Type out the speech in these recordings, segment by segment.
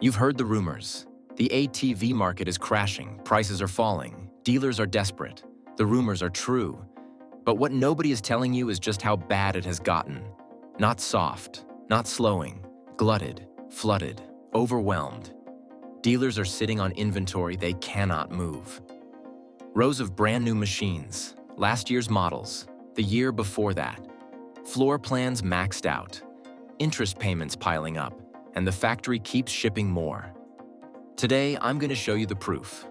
You've heard the rumors. The ATV market is crashing, prices are falling, dealers are desperate. The rumors are true. But what nobody is telling you is just how bad it has gotten. Not soft, not slowing, glutted, flooded, overwhelmed. Dealers are sitting on inventory they cannot move. Rows of brand new machines, last year's models, the year before that. Floor plans maxed out, interest payments piling up, and the factory keeps shipping more. Today, I'm going to show you the proof.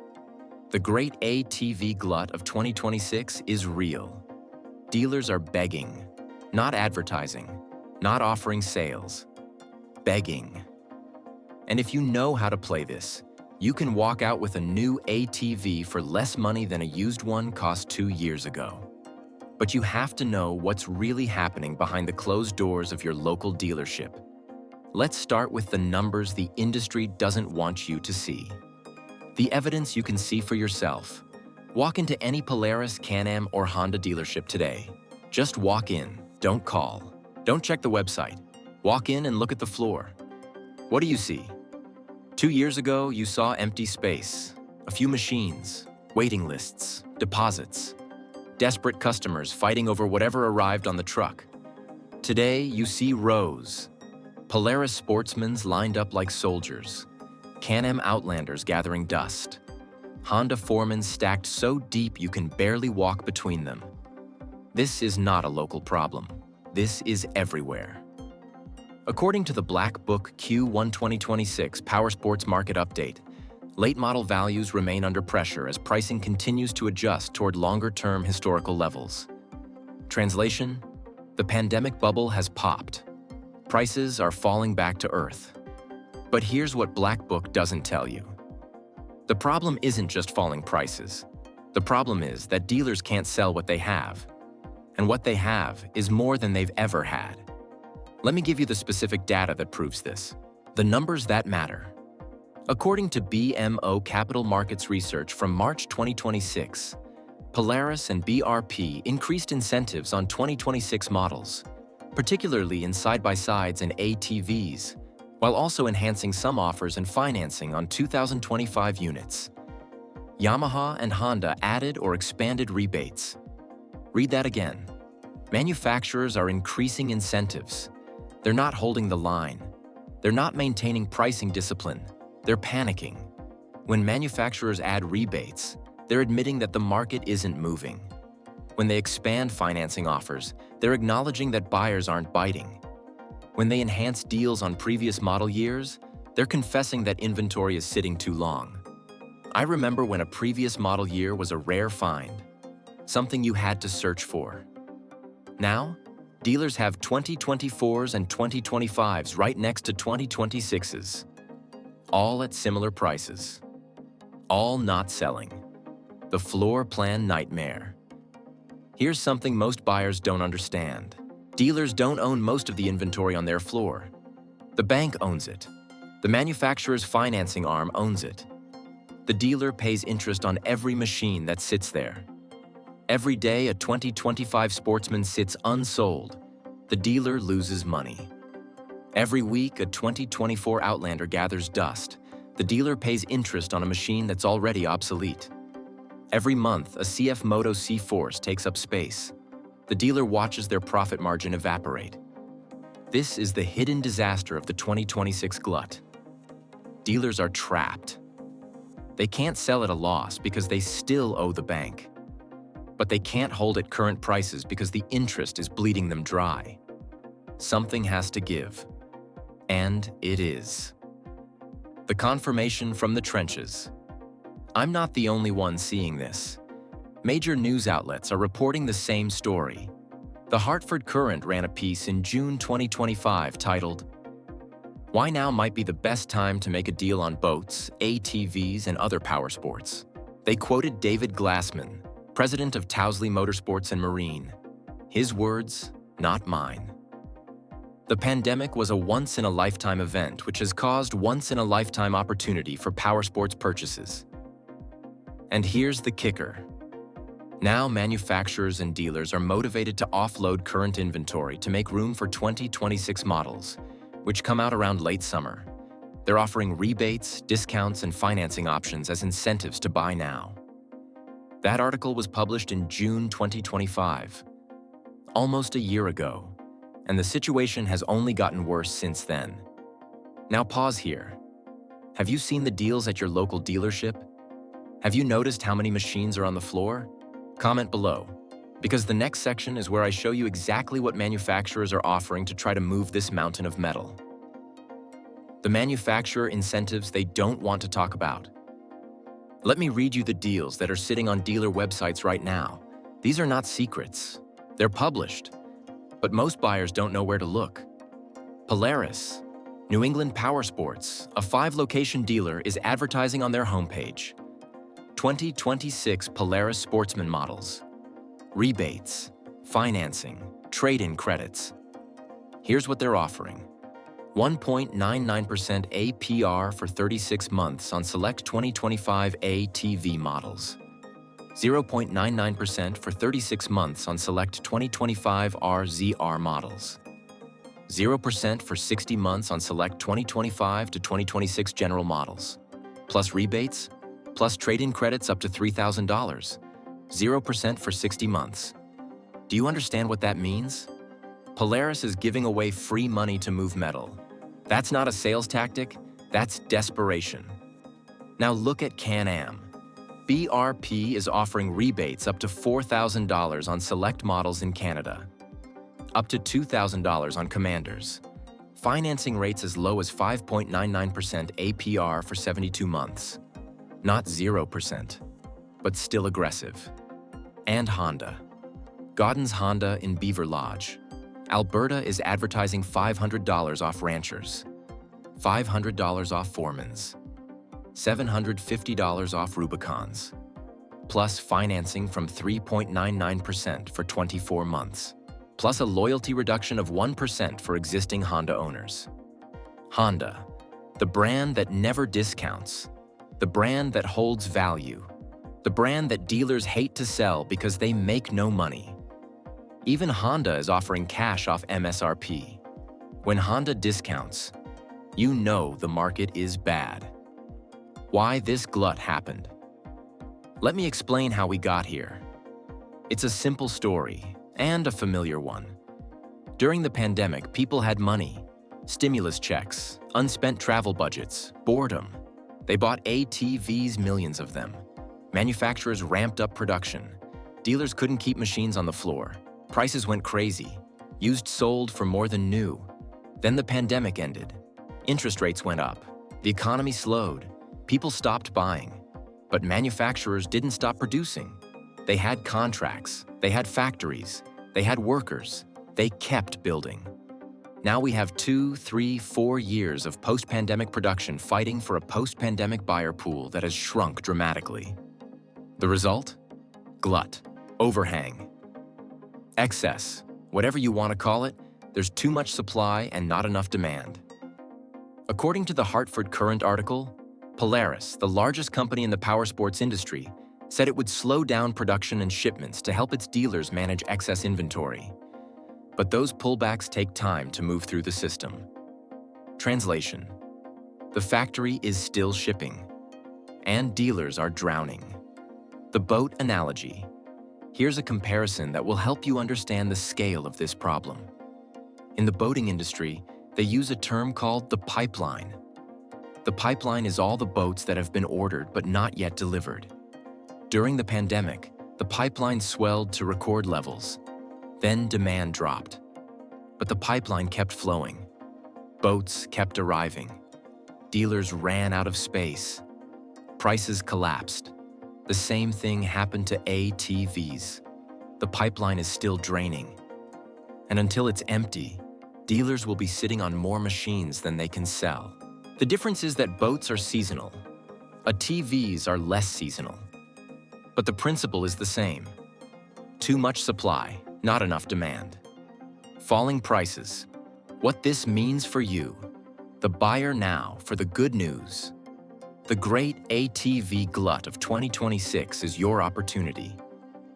The great ATV glut of 2026 is real. Dealers are begging, not advertising, not offering sales, begging. And if you know how to play this, you can walk out with a new ATV for less money than a used one cost 2 years ago. But you have to know what's really happening behind the closed doors of your local dealership. Let's start with the numbers the industry doesn't want you to see. The evidence you can see for yourself. Walk into any Polaris, Can-Am, or Honda dealership today. Just walk in, don't call. Don't check the website. Walk in and look at the floor. What do you see? 2 years ago, you saw empty space, a few machines, waiting lists, deposits, desperate customers fighting over whatever arrived on the truck. Today, you see rows. Polaris Sportsmans lined up like soldiers, Can-Am Outlanders gathering dust, Honda Foremans stacked so deep you can barely walk between them. This is not a local problem. This is everywhere. According to the Black Book Q1 2026 Powersports Market Update, late model values remain under pressure as pricing continues to adjust toward longer-term historical levels. Translation: the pandemic bubble has popped. Prices are falling back to earth. But here's what Black Book doesn't tell you. The problem isn't just falling prices. The problem is that dealers can't sell what they have. And what they have is more than they've ever had. Let me give you the specific data that proves this. The numbers that matter. According to BMO Capital Markets research from March 2026, Polaris and BRP increased incentives on 2026 models, particularly in side-by-sides and ATVs, while also enhancing some offers and financing on 2025 units. Yamaha and Honda added or expanded rebates. Read that again. Manufacturers are increasing incentives. They're not holding the line. They're not maintaining pricing discipline. They're panicking. When manufacturers add rebates, they're admitting that the market isn't moving. When they expand financing offers, they're acknowledging that buyers aren't biting. When they enhance deals on previous model years, they're confessing that inventory is sitting too long. I remember when a previous model year was a rare find, something you had to search for. Now, dealers have 2024s and 2025s right next to 2026s, all at similar prices, all not selling. The floor plan nightmare. Here's something most buyers don't understand. Dealers don't own most of the inventory on their floor. The bank owns it. The manufacturer's financing arm owns it. The dealer pays interest on every machine that sits there. Every day a 2025 Sportsman sits unsold, the dealer loses money. Every week a 2024 Outlander gathers dust, the dealer pays interest on a machine that's already obsolete. Every month a CF Moto C-Force takes up space. The dealer watches their profit margin evaporate. This is the hidden disaster of the 2026 glut. Dealers are trapped. They can't sell at a loss because they still owe the bank. But they can't hold at current prices because the interest is bleeding them dry. Something has to give. And it is. The confirmation from the trenches. I'm not the only one seeing this. Major news outlets are reporting the same story. The Hartford Courant ran a piece in June 2025 titled, "Why Now Might Be the Best Time to Make a Deal on Boats, ATVs, and Other Power Sports." They quoted David Glassman, president of Towsley Motorsports and Marine. His words, not mine. The pandemic was a once-in-a-lifetime event which has caused once-in-a-lifetime opportunity for powersports purchases. And here's the kicker. Now manufacturers and dealers are motivated to offload current inventory to make room for 2026 models, which come out around late summer. They're offering rebates, discounts, and financing options as incentives to buy now. That article was published in June 2025, almost a year ago, and the situation has only gotten worse since then. Now pause here. Have you seen the deals at your local dealership? Have you noticed how many machines are on the floor? Comment below, because the next section is where I show you exactly what manufacturers are offering to try to move this mountain of metal. The manufacturer incentives they don't want to talk about. Let me read you the deals that are sitting on dealer websites right now. These are not secrets. They're published, but most buyers don't know where to look. Polaris, New England Power Sports, a 5-location dealer, is advertising on their homepage. 2026 Polaris Sportsman models. Rebates, financing, trade-in credits. Here's what they're offering. 1.99% APR for 36 months on select 2025 ATV models. 0.99% for 36 months on select 2025 RZR models. 0% for 60 months on select 2025 to 2026 general models. Plus rebates, plus trade-in credits up to $3,000. 0% for 60 months. Do you understand what that means? Polaris is giving away free money to move metal. That's not a sales tactic, that's desperation. Now look at Can-Am. BRP is offering rebates up to $4,000 on select models in Canada. Up to $2,000 on Commanders. Financing rates as low as 5.99% APR for 72 months. Not 0%, but still aggressive. And Honda. Godden's Honda in Beaver Lodge. Alberta is advertising $500 off Ranchers, $500 off Foremans, $750 off Rubicons, plus financing from 3.99% for 24 months, plus a loyalty reduction of 1% for existing Honda owners. Honda, the brand that never discounts, the brand that holds value, the brand that dealers hate to sell because they make no money. Even Honda is offering cash off MSRP. When Honda discounts, you know the market is bad. Why this glut happened? Let me explain how we got here. It's a simple story, and a familiar one. During the pandemic, people had money, stimulus checks, unspent travel budgets, boredom. They bought ATVs, millions of them. Manufacturers ramped up production. Dealers couldn't keep machines on the floor. Prices went crazy. Used sold for more than new. Then the pandemic ended. Interest rates went up. The economy slowed. People stopped buying. But manufacturers didn't stop producing. They had contracts. They had factories. They had workers. They kept building. Now we have 2, 3, 4 years of post-pandemic production fighting for a post-pandemic buyer pool that has shrunk dramatically. The result? Glut. Overhang. Excess, whatever you want to call it, there's too much supply and not enough demand. According to the Hartford Courant article, Polaris, the largest company in the powersports industry, said it would slow down production and shipments to help its dealers manage excess inventory. But those pullbacks take time to move through the system. Translation: the factory is still shipping, and dealers are drowning. The boat analogy. Here's a comparison that will help you understand the scale of this problem. In the boating industry, they use a term called the pipeline. The pipeline is all the boats that have been ordered but not yet delivered. During the pandemic, the pipeline swelled to record levels. Then demand dropped. But the pipeline kept flowing. Boats kept arriving. Dealers ran out of space. Prices collapsed. The same thing happened to ATVs. The pipeline is still draining. And until it's empty, dealers will be sitting on more machines than they can sell. The difference is that boats are seasonal. ATVs are less seasonal. But the principle is the same. Too much supply, not enough demand. Falling prices. What this means for you, the buyer now for the good news. The great ATV glut of 2026 is your opportunity.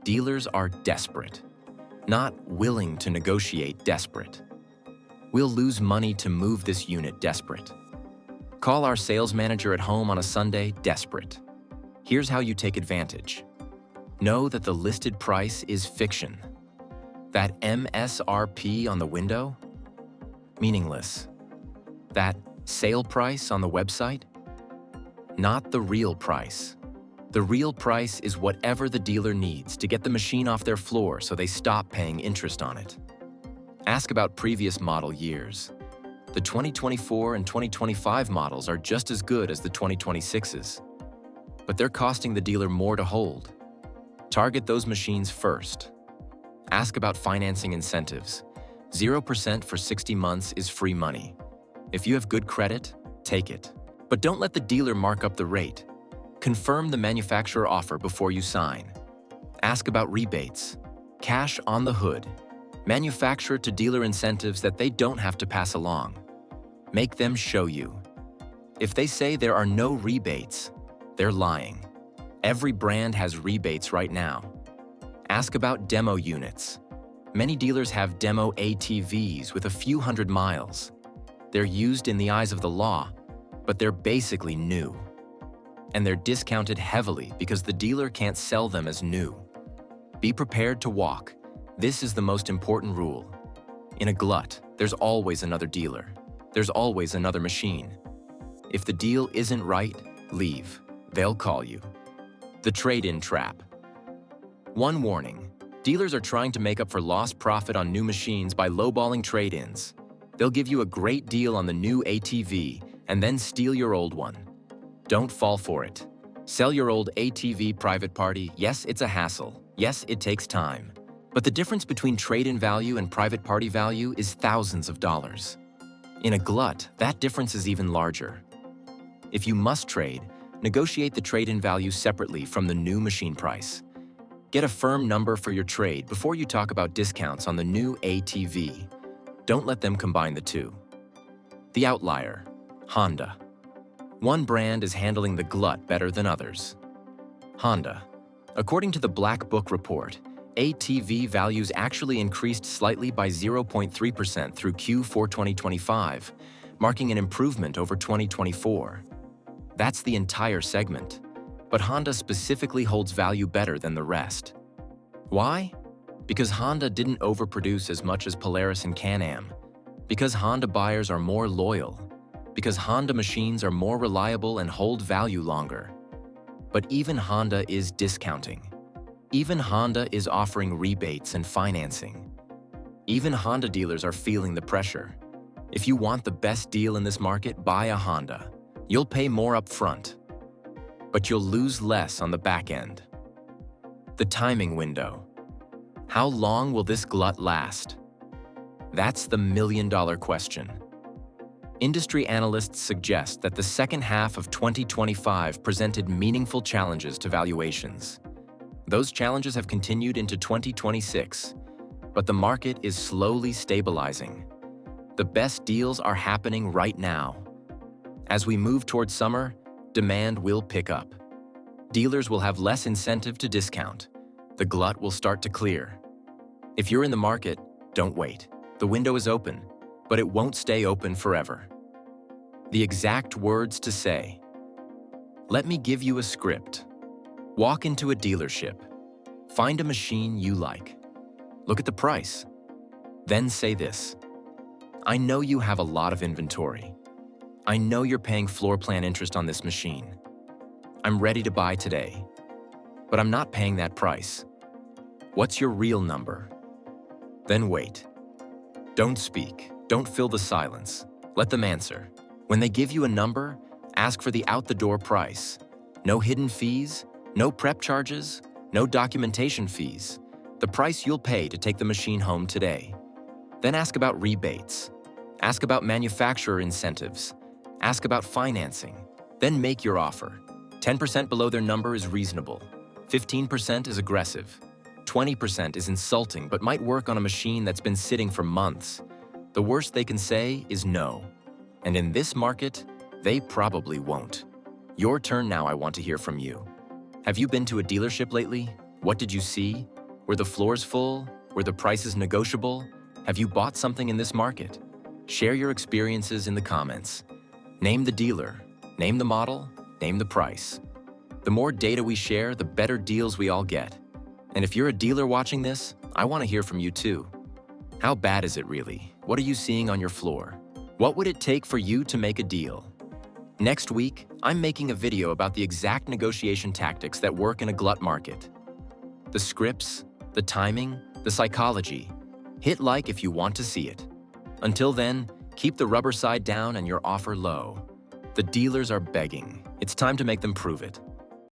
Dealers are desperate, not willing to negotiate desperate. We'll lose money to move this unit desperate. Call our sales manager at home on a Sunday, desperate. Here's how you take advantage. Know that the listed price is fiction. That MSRP on the window? Meaningless. That sale price on the website? Not the real price. The real price is whatever the dealer needs to get the machine off their floor so they stop paying interest on it. Ask about previous model years. The 2024 and 2025 models are just as good as the 2026s, but they're costing the dealer more to hold. Target those machines first. Ask about financing incentives. 0% for 60 months is free money. If you have good credit, take it. But don't let the dealer mark up the rate. Confirm the manufacturer offer before you sign. Ask about rebates. Cash on the hood. Manufacturer to dealer incentives that they don't have to pass along. Make them show you. If they say there are no rebates, they're lying. Every brand has rebates right now. Ask about demo units. Many dealers have demo ATVs with a few hundred miles. They're used in the eyes of the law, but they're basically new. And they're discounted heavily because the dealer can't sell them as new. Be prepared to walk. This is the most important rule. In a glut, there's always another dealer. There's always another machine. If the deal isn't right, leave. They'll call you. The trade-in trap. One warning. Dealers are trying to make up for lost profit on new machines by lowballing trade-ins. They'll give you a great deal on the new ATV and then steal your old one. Don't fall for it. Sell your old ATV private party. Yes, it's a hassle. Yes, it takes time. But the difference between trade-in value and private party value is thousands of dollars. In a glut, that difference is even larger. If you must trade, negotiate the trade-in value separately from the new machine price. Get a firm number for your trade before you talk about discounts on the new ATV. Don't let them combine the two. The outlier, Honda. One brand is handling the glut better than others. Honda. According to the Black Book report, ATV values actually increased slightly by 0.3% through Q4 2025, marking an improvement over 2024. That's the entire segment, but Honda specifically holds value better than the rest. Why? Because Honda didn't overproduce as much as Polaris and Can-Am. Because Honda buyers are more loyal. Because Honda machines are more reliable and hold value longer. But even Honda is discounting. Even Honda is offering rebates and financing. Even Honda dealers are feeling the pressure. If you want the best deal in this market, buy a Honda. You'll pay more up front, but you'll lose less on the back end. The timing window. How long will this glut last? That's the million-dollar question. Industry analysts suggest that the second half of 2025 presented meaningful challenges to valuations. Those challenges have continued into 2026, but the market is slowly stabilizing. The best deals are happening right now. As we move towards summer, demand will pick up. Dealers will have less incentive to discount. The glut will start to clear. If you're in the market, don't wait. The window is open, but it won't stay open forever. The exact words to say. Let me give you a script. Walk into a dealership. Find a machine you like. Look at the price. Then say this. I know you have a lot of inventory. I know you're paying floor plan interest on this machine. I'm ready to buy today, but I'm not paying that price. What's your real number? Then wait. Don't speak. Don't fill the silence. Let them answer. When they give you a number, ask for the out-the-door price. No hidden fees, no prep charges, no documentation fees. The price you'll pay to take the machine home today. Then ask about rebates. Ask about manufacturer incentives. Ask about financing. Then make your offer. 10% below their number is reasonable. 15% is aggressive. 20% is insulting but might work on a machine that's been sitting for months. The worst they can say is no. And in this market, they probably won't. Your turn now. I want to hear from you. Have you been to a dealership lately? What did you see? Were the floors full? Were the prices negotiable? Have you bought something in this market? Share your experiences in the comments. Name the dealer, name the model, name the price. The more data we share, the better deals we all get. And if you're a dealer watching this, I want to hear from you too. How bad is it really? What are you seeing on your floor? What would it take for you to make a deal? Next week, I'm making a video about the exact negotiation tactics that work in a glut market. The scripts, the timing, the psychology. Hit like if you want to see it. Until then, keep the rubber side down and your offer low. The dealers are begging. It's time to make them prove it.